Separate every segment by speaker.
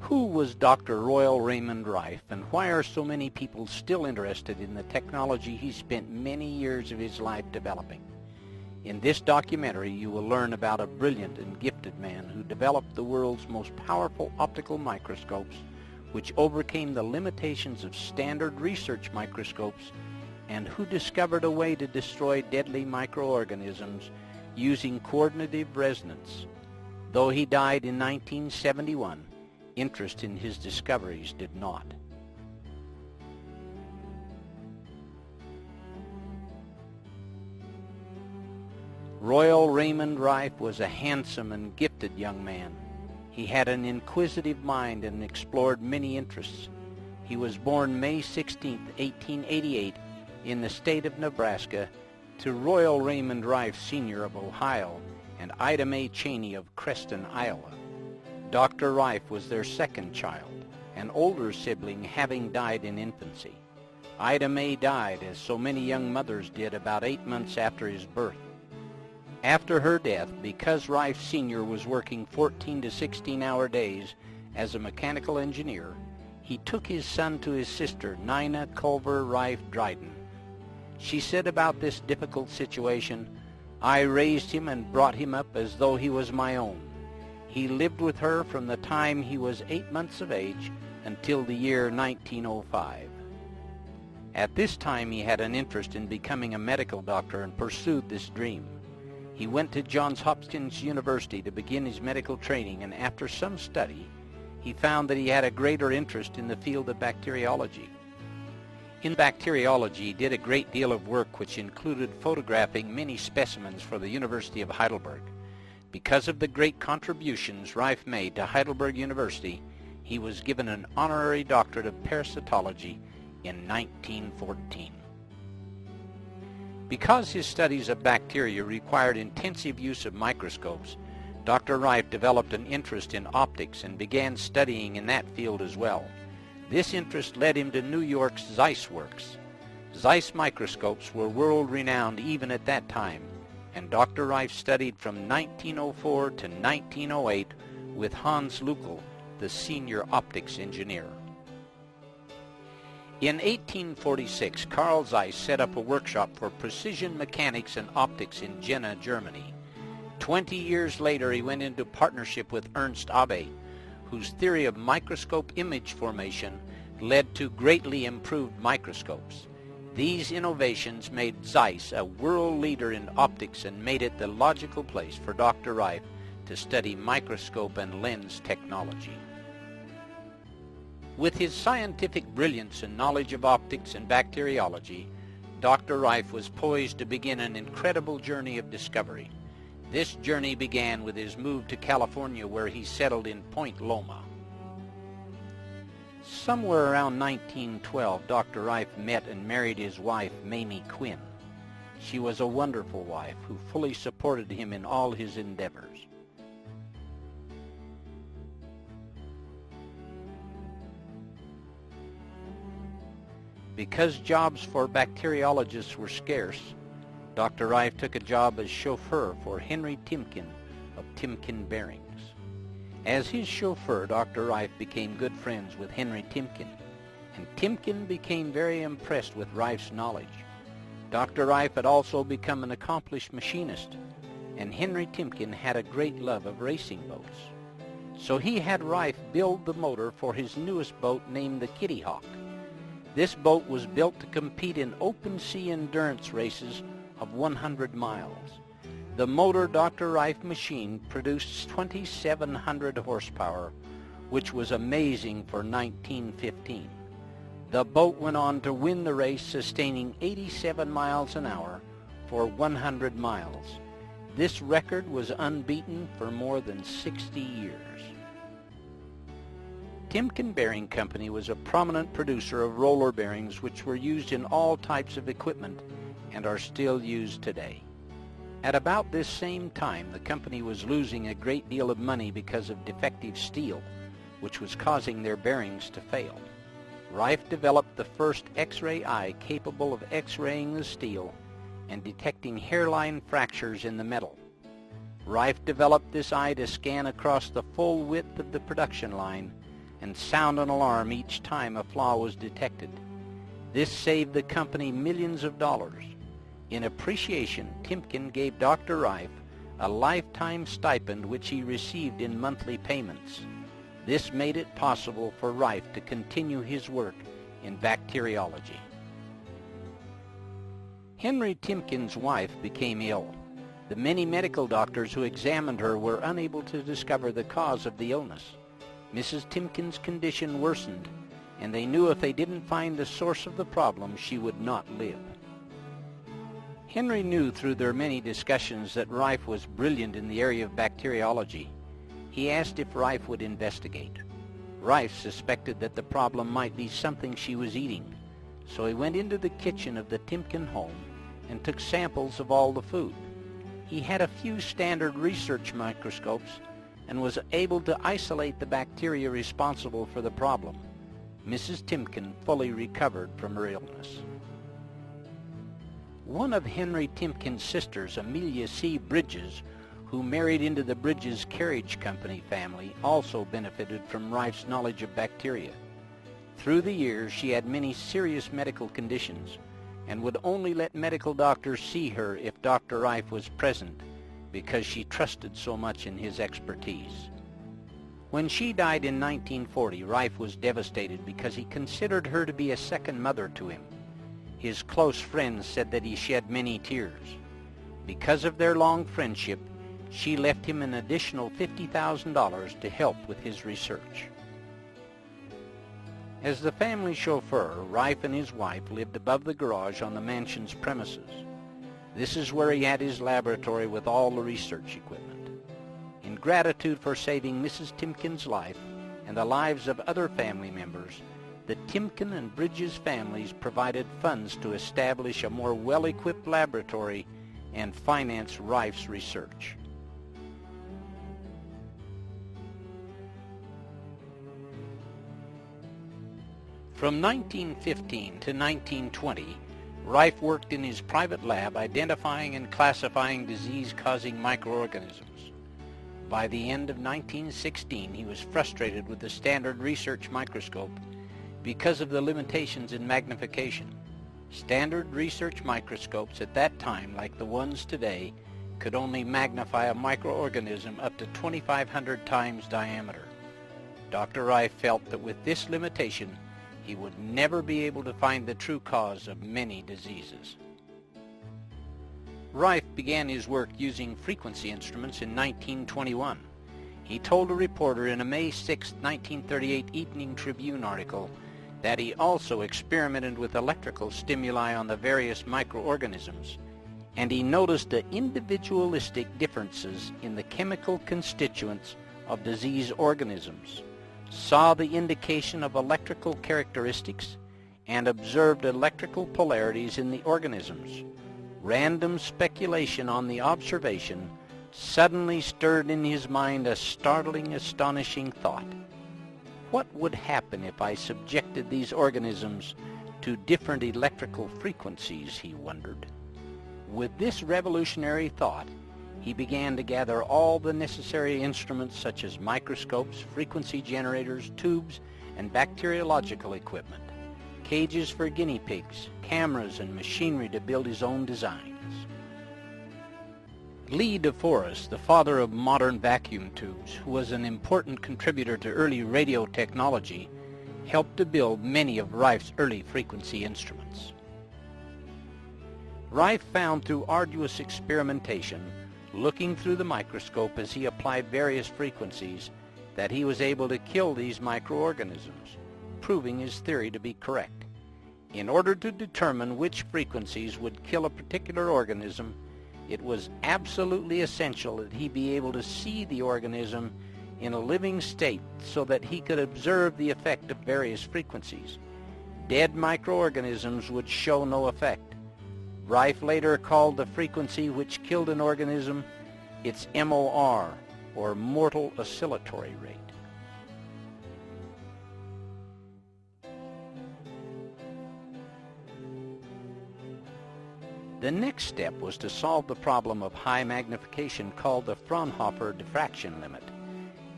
Speaker 1: Who was Dr. Royal Raymond Rife, and why are so many people still interested in the technology he spent many years of his life developing? In this documentary, you will learn about a brilliant and gifted man who developed the world's most powerful optical microscopes, which overcame the limitations of standard research microscopes, and who discovered a way to destroy deadly microorganisms using coordinative resonance. Though he died in 1971, interest in his discoveries did not. Royal Raymond Rife was a handsome and gifted young man. He had an inquisitive mind and explored many interests. He was born May 16, 1888, in the state of Nebraska, to Royal Raymond Rife Sr. of Ohio and Ida Mae Cheney of Creston, Iowa. Dr. Rife was their second child, an older sibling having died in infancy. Ida Mae died, as so many young mothers did, about 8 months after his birth. After her death, because Rife Sr. was working 14 to 16-hour days as a mechanical engineer, he took his son to his sister, Nina Culver Rife Dryden. She said about this difficult situation, "I raised him and brought him up as though he was my own. He lived with her from the time he was 8 months of age until the year 1905. At this time he had an interest in becoming a medical doctor and pursued this dream. He went to Johns Hopkins University to begin his medical training, and after some study, he found that he had a greater interest in the field of bacteriology. In bacteriology, he did a great deal of work which included photographing many specimens for the University of Heidelberg. Because of the great contributions Rife made to Heidelberg University, he was given an honorary doctorate of parasitology in 1914. Because his studies of bacteria required intensive use of microscopes, Dr. Rife developed an interest in optics and began studying in that field as well. This interest led him to New York's Zeiss Works. Zeiss microscopes were world-renowned even at that time, and Dr. Rife studied from 1904 to 1908 with Hans Lückel, the senior optics engineer. In 1846, Carl Zeiss set up a workshop for precision mechanics and optics in Jena, Germany. 20 years later, he went into partnership with Ernst Abbe, whose theory of microscope image formation led to greatly improved microscopes. These innovations made Zeiss a world leader in optics and made it the logical place for Dr. Rife to study microscope and lens technology. With his scientific brilliance and knowledge of optics and bacteriology, Dr. Rife was poised to begin an incredible journey of discovery. This journey began with his move to California, where he settled in Point Loma. Somewhere around 1912, Dr. Rife met and married his wife, Mamie Quinn. She was a wonderful wife who fully supported him in all his endeavors. Because jobs for bacteriologists were scarce, Dr. Rife took a job as chauffeur for Henry Timken of Timken Bearings. As his chauffeur, Dr. Rife became good friends with Henry Timken, and Timken became very impressed with Rife's knowledge. Dr. Rife had also become an accomplished machinist, and Henry Timken had a great love of racing boats. So he had Rife build the motor for his newest boat named the Kitty Hawk. This boat was built to compete in open sea endurance races of 100 miles. The motor Dr. Rife machined produced 2,700 horsepower, which was amazing for 1915. The boat went on to win the race, sustaining 87 miles an hour for 100 miles. This record was unbeaten for more than 60 years. Timken Bearing Company was a prominent producer of roller bearings which were used in all types of equipment and are still used today. At about this same time, the company was losing a great deal of money because of defective steel, which was causing their bearings to fail. Rife developed the first X-ray eye capable of X-raying the steel and detecting hairline fractures in the metal. Rife developed this eye to scan across the full width of the production line, and sound an alarm each time a flaw was detected. This saved the company millions of dollars. In appreciation, Timken gave Dr. Rife a lifetime stipend which he received in monthly payments. This made it possible for Rife to continue his work in bacteriology. Henry Timken's wife became ill. The many medical doctors who examined her were unable to discover the cause of the illness. Mrs. Timken's condition worsened, and they knew if they didn't find the source of the problem, she would not live. Henry knew through their many discussions that Rife was brilliant in the area of bacteriology. He asked if Rife would investigate. Rife suspected that the problem might be something she was eating, so he went into the kitchen of the Timken home and took samples of all the food. He had a few standard research microscopes and was able to isolate the bacteria responsible for the problem. Mrs. Timken fully recovered from her illness. One of Henry Timken's sisters, Amelia C. Bridges, who married into the Bridges Carriage Company family, also benefited from Rife's knowledge of bacteria. Through the years, she had many serious medical conditions and would only let medical doctors see her if Dr. Rife was present because she trusted so much in his expertise. When she died in 1940, Rife was devastated because he considered her to be a second mother to him. His close friends said that he shed many tears. Because of their long friendship, she left him an additional $50,000 to help with his research. As the family chauffeur, Rife and his wife lived above the garage on the mansion's premises. This is where he had his laboratory with all the research equipment. In gratitude for saving Mrs. Timken's life and the lives of other family members, the Timken and Bridges families provided funds to establish a more well-equipped laboratory and finance Rife's research. From 1915 to 1920, Rife worked in his private lab identifying and classifying disease-causing microorganisms. By the end of 1916, he was frustrated with the standard research microscope because of the limitations in magnification. Standard research microscopes at that time, like the ones today, could only magnify a microorganism up to 2,500 times diameter. Dr. Rife felt that with this limitation, he would never be able to find the true cause of many diseases. Rife began his work using frequency instruments in 1921. He told a reporter in a May 6, 1938 Evening Tribune article that he also experimented with electrical stimuli on the various microorganisms, and he noticed the individualistic differences in the chemical constituents of disease organisms, saw the indication of electrical characteristics, and observed electrical polarities in the organisms. Random speculation on the observation suddenly stirred in his mind a startling, astonishing thought. What would happen if I subjected these organisms to different electrical frequencies, he wondered. With this revolutionary thought, he began to gather all the necessary instruments such as microscopes, frequency generators, tubes, and bacteriological equipment, cages for guinea pigs, cameras, and machinery to build his own designs. Lee DeForest, the father of modern vacuum tubes, who was an important contributor to early radio technology, helped to build many of Rife's early frequency instruments. Rife found through arduous experimentation, looking through the microscope as he applied various frequencies, that he was able to kill these microorganisms, proving his theory to be correct. In order to determine which frequencies would kill a particular organism, it was absolutely essential that he be able to see the organism in a living state so that he could observe the effect of various frequencies. Dead microorganisms would show no effect. Rife later called the frequency which killed an organism its MOR, or mortal oscillatory rate. The next step was to solve the problem of high magnification called the Fraunhofer diffraction limit.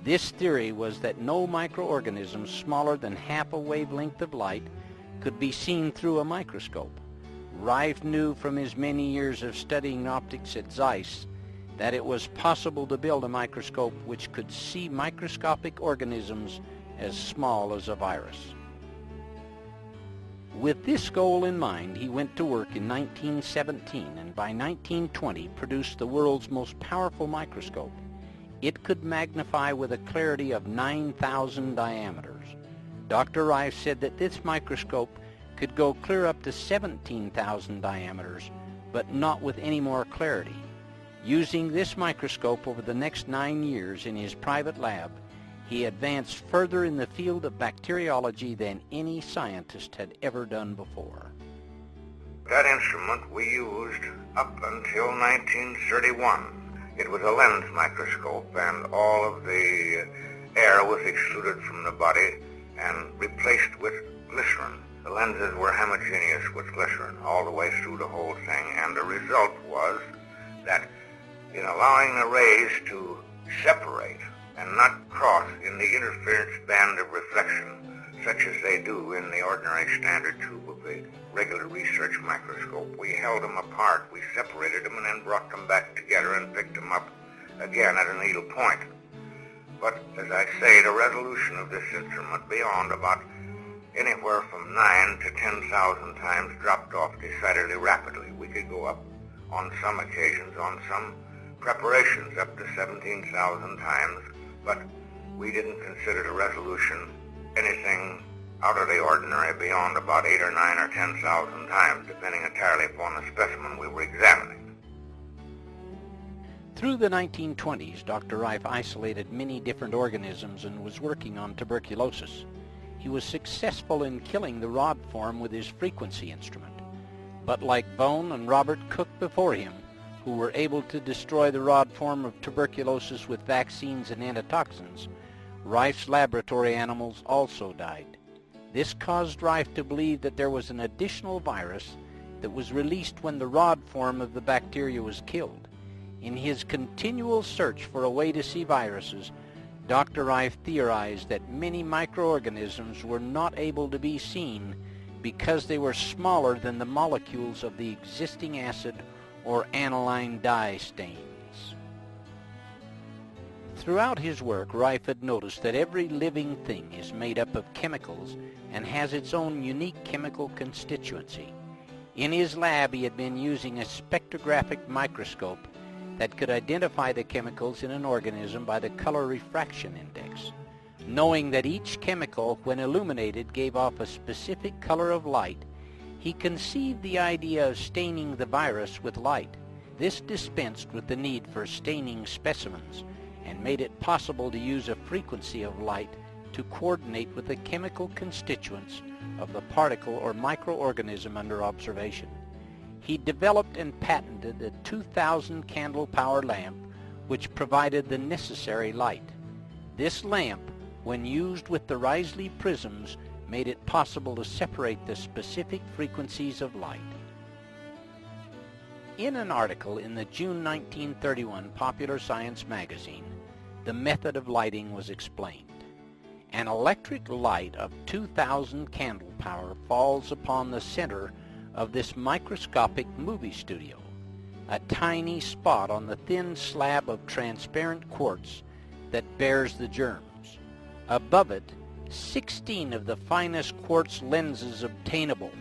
Speaker 1: This theory was that no microorganisms smaller than half a wavelength of light could be seen through a microscope. Rife knew from his many years of studying optics at Zeiss that it was possible to build a microscope which could see microscopic organisms as small as a virus. With this goal in mind, he went to work in 1917 and by 1920 produced the world's most powerful microscope. It could magnify with a clarity of 9,000 diameters. Dr. Rife said that this microscope could go clear up to 17,000 diameters, but not with any more clarity. Using this microscope over the next 9 years in his private lab, he advanced further in the field of bacteriology than any scientist had ever done before.
Speaker 2: That instrument we used up until 1931. It was a lens microscope, and all of the air was excluded from the body and replaced with glycerin. The lenses were homogeneous with glycerin all the way through the whole thing, and the result was that in allowing the rays to separate and not cross in the interference band of reflection, such as they do in the ordinary standard tube of the regular research microscope, we held them apart, we separated them, and then brought them back together and picked them up again at a needle point. But, as I say, the resolution of this instrument beyond about anywhere from 9 to 10,000 times dropped off decidedly rapidly. We could go up on some occasions, on some preparations, up to 17,000 times, but we didn't consider the resolution anything out of the ordinary beyond about 8 or 9 or 10,000 times, depending entirely upon the specimen we were examining.
Speaker 1: Through the 1920s, Dr. Rife isolated many different organisms and was working on tuberculosis. He was successful in killing the rod form with his frequency instrument. But like Bone and Robert Cook before him, who were able to destroy the rod form of tuberculosis with vaccines and antitoxins, Rife's laboratory animals also died. This caused Rife to believe that there was an additional virus that was released when the rod form of the bacteria was killed. In his continual search for a way to see viruses, Dr. Rife theorized that many microorganisms were not able to be seen because they were smaller than the molecules of the existing acid or aniline dye stains. Throughout his work, Rife had noticed that every living thing is made up of chemicals and has its own unique chemical constituency. In his lab, he had been using a spectrographic microscope that could identify the chemicals in an organism by the color refraction index. Knowing that each chemical, when illuminated, gave off a specific color of light, he conceived the idea of staining the virus with light. This dispensed with the need for staining specimens and made it possible to use a frequency of light to coordinate with the chemical constituents of the particle or microorganism under observation. He developed and patented a 2,000 candle power lamp which provided the necessary light. This lamp, when used with the Risley prisms, made it possible to separate the specific frequencies of light. In an article in the June 1931 Popular Science magazine, the method of lighting was explained. An electric light of 2,000 candle power falls upon the center of this microscopic movie studio, a tiny spot on the thin slab of transparent quartz that bears the germs. Above it, 16 of the finest quartz lenses obtainable,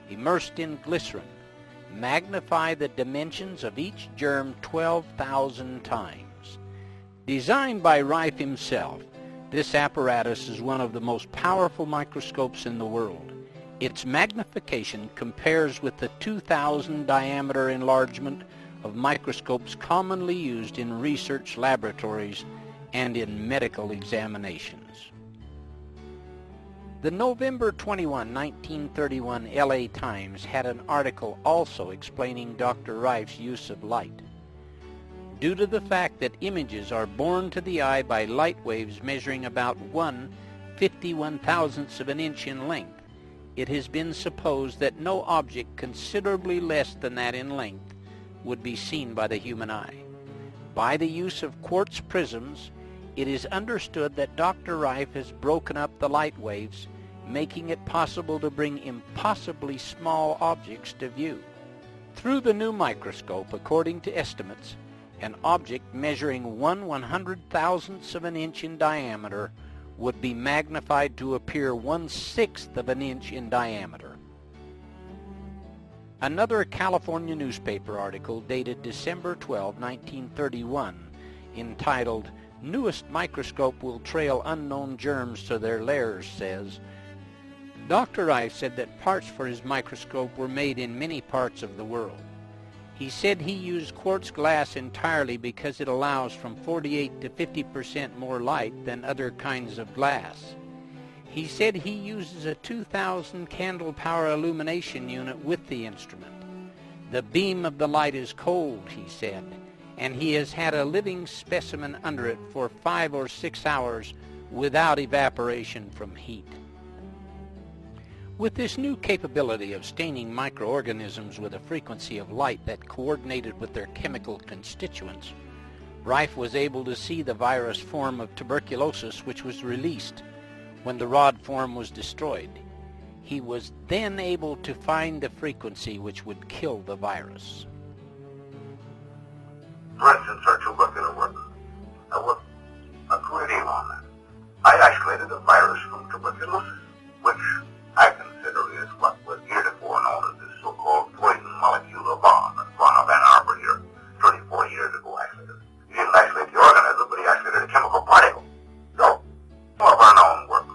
Speaker 1: immersed in glycerin, magnify the dimensions of each germ 12,000 times. Designed by Rife himself, this apparatus is one of the most powerful microscopes in the world. Its magnification compares with the 2,000 diameter enlargement of microscopes commonly used in research laboratories and in medical examinations. The November 21, 1931 LA Times had an article also explaining Dr. Rife's use of light. Due to the fact that images are borne to the eye by light waves measuring about 1/51,000th of an inch in length, it has been supposed that no object considerably less than that in length would be seen by the human eye. By the use of quartz prisms, It is understood that Dr. Rife has broken up the light waves, making it possible to bring impossibly small objects to view. Through the new microscope, according to estimates, an object measuring 1/100,000th of an inch in diameter would be magnified to appear 1/6 of an inch in diameter. Another California newspaper article dated December 12, 1931, entitled "Newest Microscope Will Trail Unknown Germs to Their Lairs," says, Dr. Rife said that parts for his microscope were made in many parts of the world. He said he used quartz glass entirely because it allows from 48 to 50% more light than other kinds of glass. He said he uses a 2,000 candle power illumination unit with the instrument. The beam of the light is cold, he said, and he has had a living specimen under it for 5 or 6 hours without evaporation from heat. With this new capability of staining microorganisms with a frequency of light that coordinated with their chemical constituents, Rife was able to see the virus form of tuberculosis which was released when the rod form was destroyed. He was then able to find the frequency which would kill the virus.
Speaker 2: For instance, our tubercular work. I worked a great deal on that. I isolated a virus from tuberculosis, which I consider is what was heretofore known as the so-called poison molecular bomb in front of Ann Arbor here 34 years ago, isolated. He didn't isolate the organism, but he isolated a chemical particle. So, some of our known work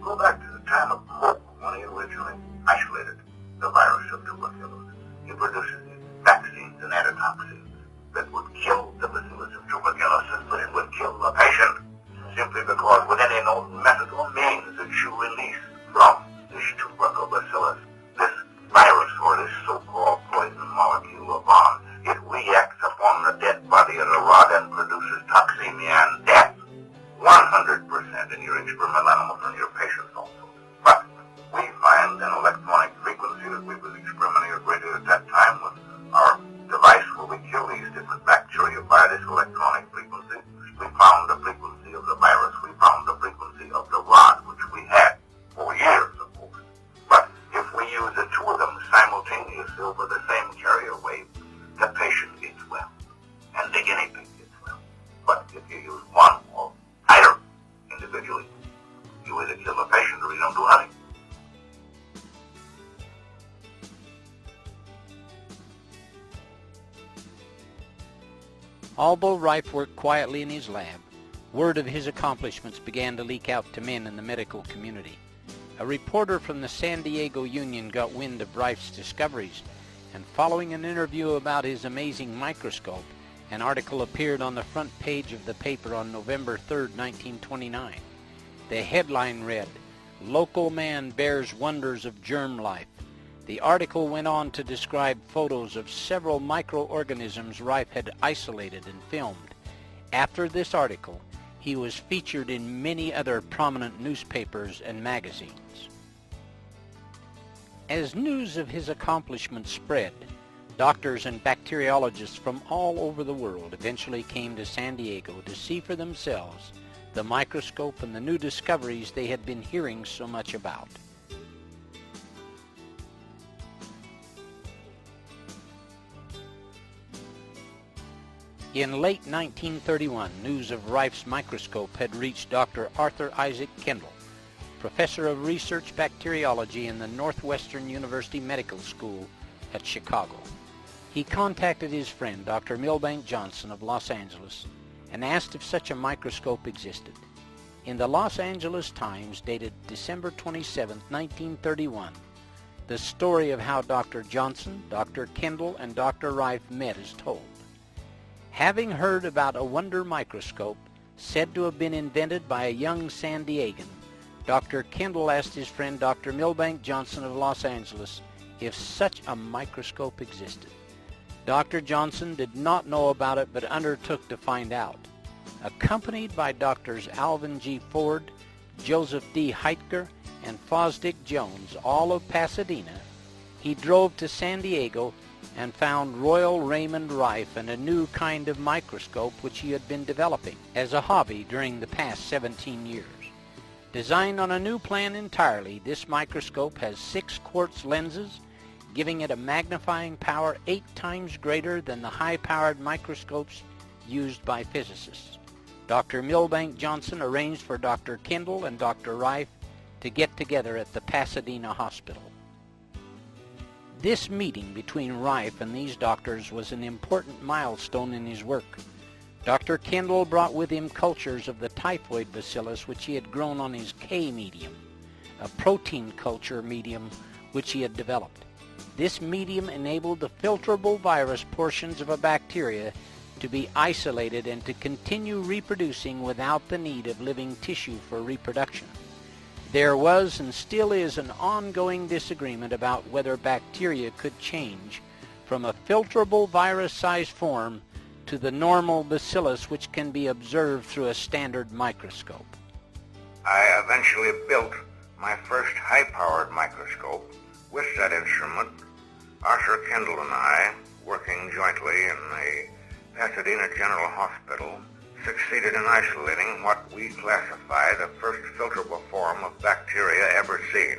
Speaker 2: go back to the time of Koch when he originally isolated the virus of tuberculosis. He produces vaccines and antitoxins that would kill the bacillus of tuberculosis, but it would kill the patient simply because with any known method or means that you release from this tubercle bacillus, this virus or this so-called poison molecular bomb, it reacts upon the dead body of the rod and produces toxemia and death. 100% in your experimental animals and your patients also. But we find an electronic frequency that we was experimenting at that time with our device where we kill these different bacteria by this electronic frequency. We found the frequency of the virus. We found the frequency of the rod, which we had for years, of course. But if we use the two of them simultaneously over the same carrier wave, the patient gets well, and the guinea pig gets well. But if you use one or either individually, you either kill the patient or you don't do nothing.
Speaker 1: Although Rife worked quietly in his lab, word of his accomplishments began to leak out to men in the medical community. A reporter from the San Diego Union got wind of Rife's discoveries, and following an interview about his amazing microscope, an article appeared on the front page of the paper on November 3, 1929. The headline read, "Local Man Bears Wonders of Germ Life." The article went on to describe photos of several microorganisms Rife had isolated and filmed. After this article, he was featured in many other prominent newspapers and magazines. As news of his accomplishments spread, doctors and bacteriologists from all over the world eventually came to San Diego to see for themselves the microscope and the new discoveries they had been hearing so much about. In late 1931, news of Rife's microscope had reached Dr. Arthur Isaac Kendall, professor of research bacteriology in the Northwestern University Medical School at Chicago. He contacted his friend, Dr. Milbank Johnson of Los Angeles, and asked if such a microscope existed. In the Los Angeles Times, dated December 27, 1931, the story of how Dr. Johnson, Dr. Kendall, and Dr. Rife met is told. Having heard about a wonder microscope said to have been invented by a young San Diegan, Dr. Kendall asked his friend Dr. Milbank Johnson of Los Angeles if such a microscope existed. Dr. Johnson did not know about it but undertook to find out. Accompanied by Drs. Alvin G. Ford, Joseph D. Heitker, and Fosdick Jones, all of Pasadena, he drove to San Diego and found Royal Raymond Rife and a new kind of microscope which he had been developing as a hobby during the past 17 years. Designed on a new plan entirely, this microscope has 6 quartz lenses, giving it a magnifying power 8 times greater than the high-powered microscopes used by physicists. Dr. Milbank Johnson arranged for Dr. Kendall and Dr. Rife to get together at the Pasadena hospital. This meeting between Rife and these doctors was an important milestone in his work. Dr. Kendall brought with him cultures of the typhoid bacillus which he had grown on his K medium, a protein culture medium which he had developed. This medium enabled the filterable virus portions of a bacteria to be isolated and to continue reproducing without the need of living tissue for reproduction. There was and still is an ongoing disagreement about whether bacteria could change from a filterable virus-sized form to the normal bacillus which can be observed through a standard microscope.
Speaker 2: I eventually built my first high-powered microscope with that instrument. Arthur Kendall and I, working jointly in the Pasadena General Hospital, succeeded in isolating what we classify the first filterable form of bacteria ever seen.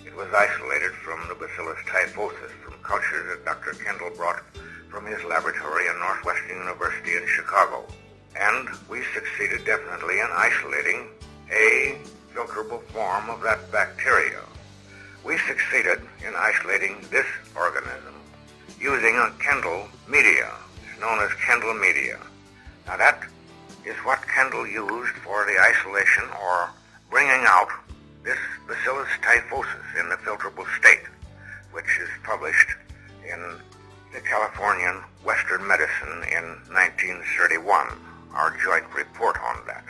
Speaker 2: It was isolated from the Bacillus typhosus from cultures that Dr. Kendall brought from his laboratory in Northwestern University in Chicago. And we succeeded definitely in isolating a filterable form of that bacteria. We succeeded in isolating this organism using a Kendall media. It's known as Kendall media. Now that is what Kendall used for the isolation or bringing out this Bacillus typhosus in the filterable state, which is published in the Californian Western Medicine in 1931, our joint report on that.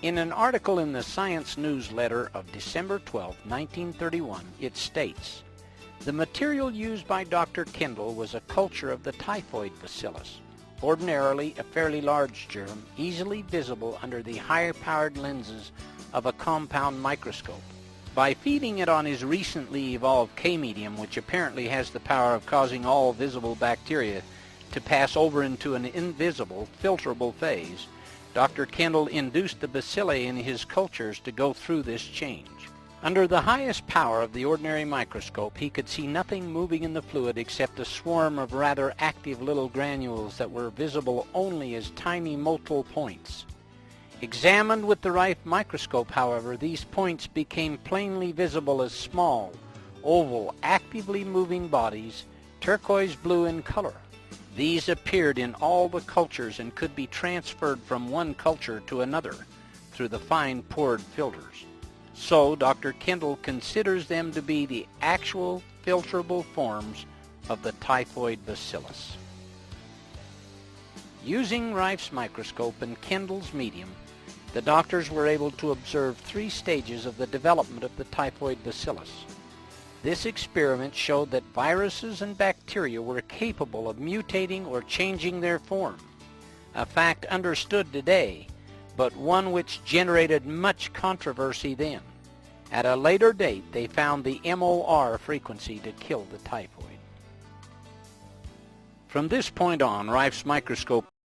Speaker 1: In an article in the Science Newsletter of December 12, 1931, it states, "The material used by Dr. Kendall was a culture of the typhoid bacillus, ordinarily a fairly large germ, easily visible under the higher-powered lenses of a compound microscope. By feeding it on his recently evolved K-medium, which apparently has the power of causing all visible bacteria to pass over into an invisible, filterable phase, Dr. Kendall induced the bacilli in his cultures to go through this change. Under the highest power of the ordinary microscope, he could see nothing moving in the fluid except a swarm of rather active little granules that were visible only as tiny motile points. Examined with the Rife microscope, however, these points became plainly visible as small, oval, actively moving bodies, turquoise blue in color. These appeared in all the cultures and could be transferred from one culture to another through the fine pored filters. So Dr. Kendall considers them to be the actual filterable forms of the typhoid bacillus." Using Rife's microscope and Kendall's medium, the doctors were able to observe 3 stages of the development of the typhoid bacillus. This experiment showed that viruses and bacteria were capable of mutating or changing their form, a fact understood today, but one which generated much controversy then. At a later date, they found the MOR frequency to kill the typhoid. From this point on, Rife's microscope